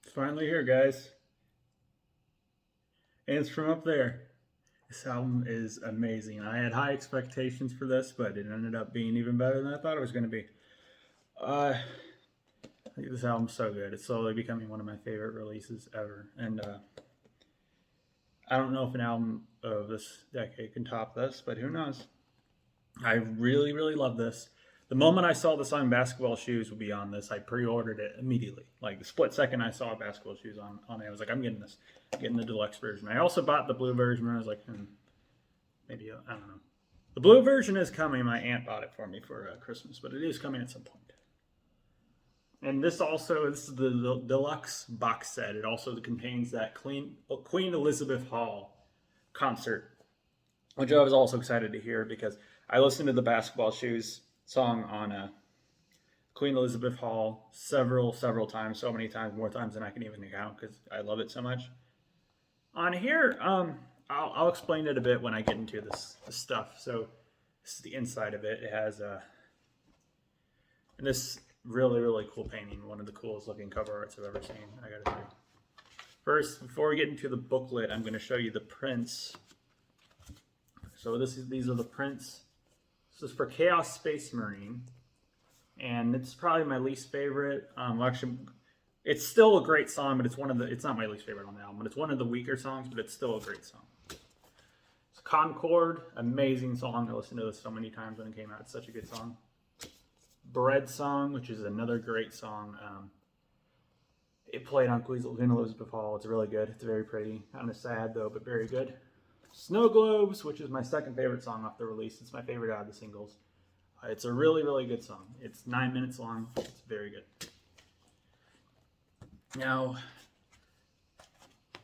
It's finally here, guys. And it's from up there. This album is amazing. I had high expectations for this, but it ended up being even better than I thought it was going to be. Uh, I think this album's so good. It's slowly becoming one of my favorite releases ever. And I don't know if an album of this decade can top this, but who knows? I really, really love this. The moment I saw the song Basketball Shoes would be on this, I pre-ordered it immediately. Like the split second I saw Basketball Shoes on it, I was like, I'm getting this. I'm getting the deluxe version. I also bought the blue version and I was like, maybe, I don't know. The blue version is coming. My aunt bought it for me for Christmas, but it is coming at some point. And this is the deluxe box set. It also contains that Queen Elizabeth Hall concert, which I was also excited to hear because I listened to the Basketball Shoes song on Queen Elizabeth Hall several times, so many times, more times than I can even count because I love it so much. On here, I'll explain it a bit when I get into this stuff. So this is the inside of it. It has and this really cool painting, one of the coolest looking cover arts I've ever seen. I gotta say. First, before we get into the booklet, I'm going to show you the prints. So these are the prints. This is for Chaos Space Marine, and it's probably my least favorite. Actually, it's still a great song, but it's not my least favorite on the album, but it's one of the weaker songs, but it's still a great song. It's Concord, amazing song. I listened to this so many times when it came out. It's such a good song. Bread Song, which is another great song. It played on Queen Elizabeth Hall. It's really good. It's very pretty. Kind of sad though, but very good. Snow Globes, which is my second favorite song off the release. It's my favorite out of the singles. It's a really good song. It's 9 minutes long. It's very good. Now,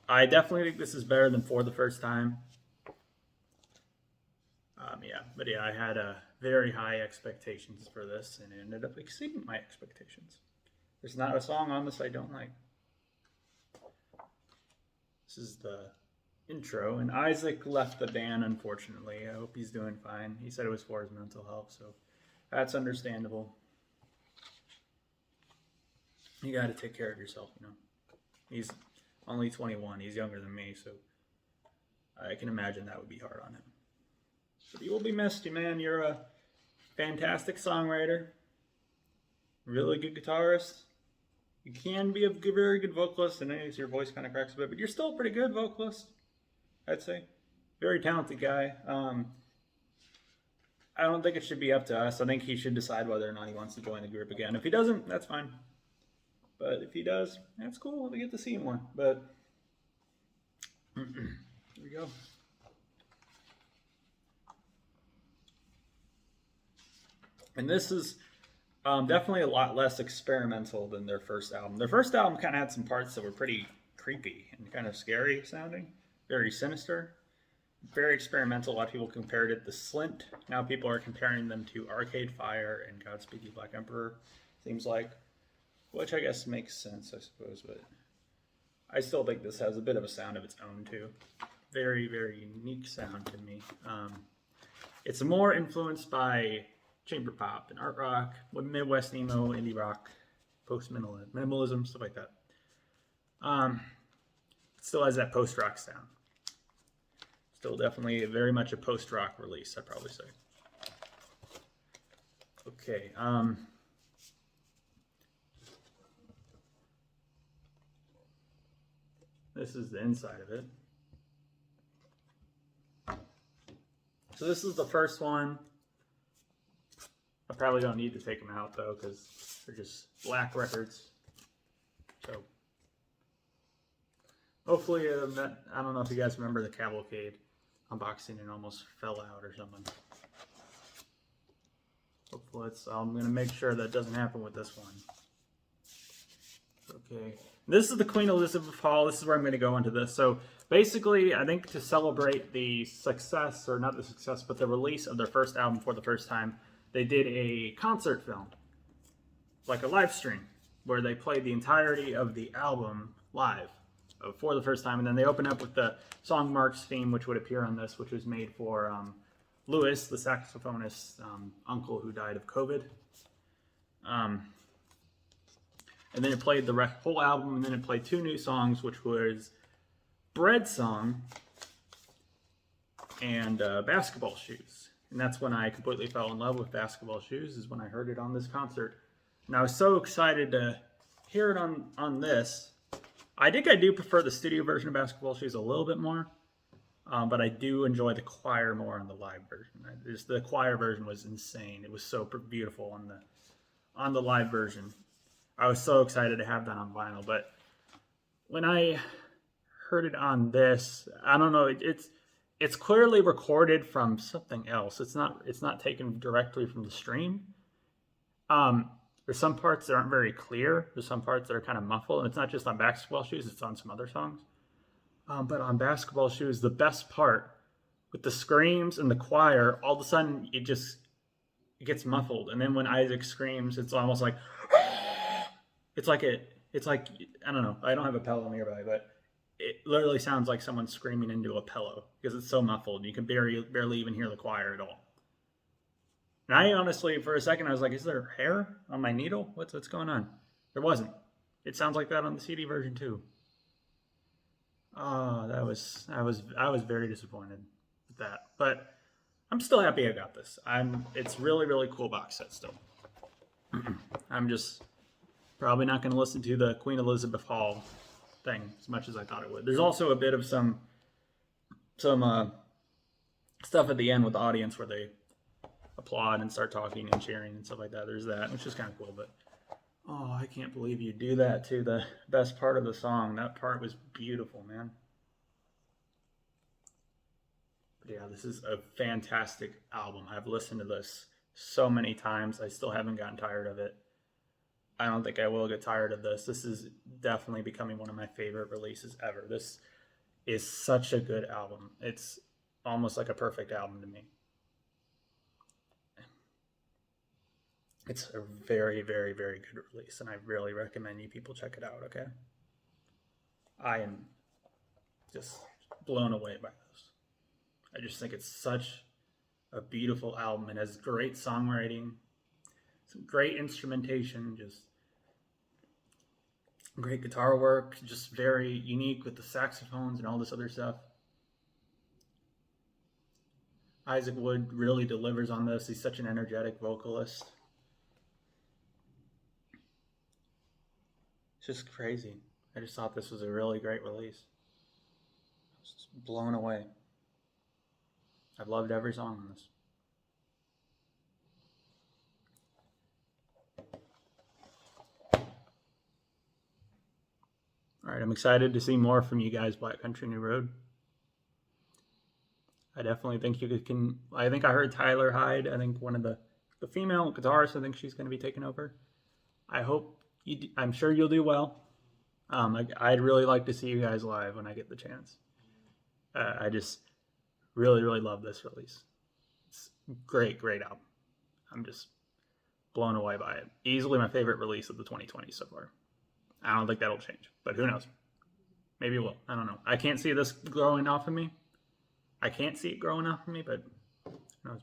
I definitely think this is better than For the First Time. I had very high expectations for this, and it ended up exceeding my expectations. There's not a song on this I don't like. This is the intro, and Isaac left the band, unfortunately. I hope he's doing fine. He said it was for his mental health, so that's understandable. You got to take care of yourself, you know. He's only 21. He's younger than me, so I can imagine that would be hard on him. But you will be missed, man. You're a fantastic songwriter, really good guitarist. You can be a very good vocalist, and your voice kind of cracks a bit, but you're still a pretty good vocalist, I'd say. Very talented guy. I don't think it should be up to us. I think he should decide whether or not he wants to join the group again. If he doesn't, that's fine. But if he does, that's cool. We get to see him more. But here we go. And this is definitely a lot less experimental than their first album. Their first album kind of had some parts that were pretty creepy and kind of scary sounding, very sinister, very experimental. A lot of people compared it to Slint. Now people are comparing them to Arcade Fire and Godspeed You Black Emperor, seems like, which I guess makes sense, I suppose, but I still think this has a bit of a sound of its own, too. Very unique sound to me. It's more influenced by chamber pop and art rock, Midwest emo, indie rock, post-minimalism, stuff like that. It still has that post-rock sound. Still definitely very much a post-rock release, I'd probably say. Okay, this is the inside of it. So this is the first one. I probably don't need to take them out though, because they're just black records. So hopefully, I don't know if you guys remember the Cavalcade unboxing and almost fell out or something. Hopefully, I'm going to make sure that doesn't happen with this one. Okay, this is the Queen Elizabeth Hall. This is where I'm going to go into this. So basically, I think to celebrate the success, or not the success, but the release of their first album For the First Time, they did a concert film, like a live stream, where they played the entirety of the album live for the first time. And then they open up with the song Mark's theme, which would appear on this, which was made for Lewis, the saxophonist's uncle who died of COVID. And then it played the whole album, and then it played 2 new songs, which was Bread Song and Basketball Shoes. And that's when I completely fell in love with Basketball Shoes, is when I heard it on this concert. And I was so excited to hear it on this. I think I do prefer the studio version of Basketball Shoes a little bit more, but I do enjoy the choir more on the live version. The choir version was insane. It was so beautiful on the live version. I was so excited to have that on vinyl, but when I heard it on this, I don't know, it's clearly recorded from something else. It's not taken directly from the stream. There's some parts that aren't very clear. There's some parts that are kind of muffled, and it's not just on Basketball Shoes, it's on some other songs. But on Basketball Shoes, the best part with the screams and the choir, all of a sudden it gets muffled, and then when Isaac screams, it's almost like it's like I don't know. I don't have a pillow nearby, but it literally sounds like someone screaming into a pillow because it's so muffled. You can barely even hear the choir at all. And I honestly, for a second, I was like, "Is there hair on my needle? What's going on?" There wasn't. It sounds like that on the CD version too. Oh, I was very disappointed with that, but I'm still happy I got this. It's really, really cool box set still. I'm just probably not going to listen to the Queen Elizabeth Hall thing as much as I thought it would. There's also a bit of some stuff at the end with the audience where they applaud and start talking and cheering and stuff like that. There's that, which is kind of cool, but oh, I can't believe you do that to the best part of the song. That part was beautiful, man. But yeah, this is a fantastic album. I've listened to this so many times. I still haven't gotten tired of it. I don't think I will get tired of this. This is definitely becoming one of my favorite releases ever. This is such a good album. It's almost like a perfect album to me. It's a very, very, very good release, and I really recommend you people check it out, okay? I am just blown away by this. I just think it's such a beautiful album. It has great songwriting, some great instrumentation, just great guitar work, just very unique with the saxophones and all this other stuff. Isaac Wood really delivers on this. He's such an energetic vocalist. It's just crazy. I just thought this was a really great release. I was just blown away. I've loved every song on this. All right, I'm excited to see more from you guys, Black Country New Road. I definitely think you can. I think I heard Tyler Hyde. I think one of the female guitarists. I think she's going to be taking over. I hope you. I'm sure you'll do well. I'd really like to see you guys live when I get the chance. I just really, really love this release. It's a great, great album. I'm just blown away by it. Easily my favorite release of the 2020s so far. I don't think that'll change, but who knows? Maybe it will. I don't know. I can't see this growing off of me. I can't see it growing off of me, but who knows?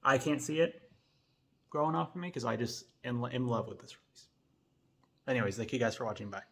I can't see it growing off of me because I just am in love with this release. Anyways, thank you guys for watching. Bye.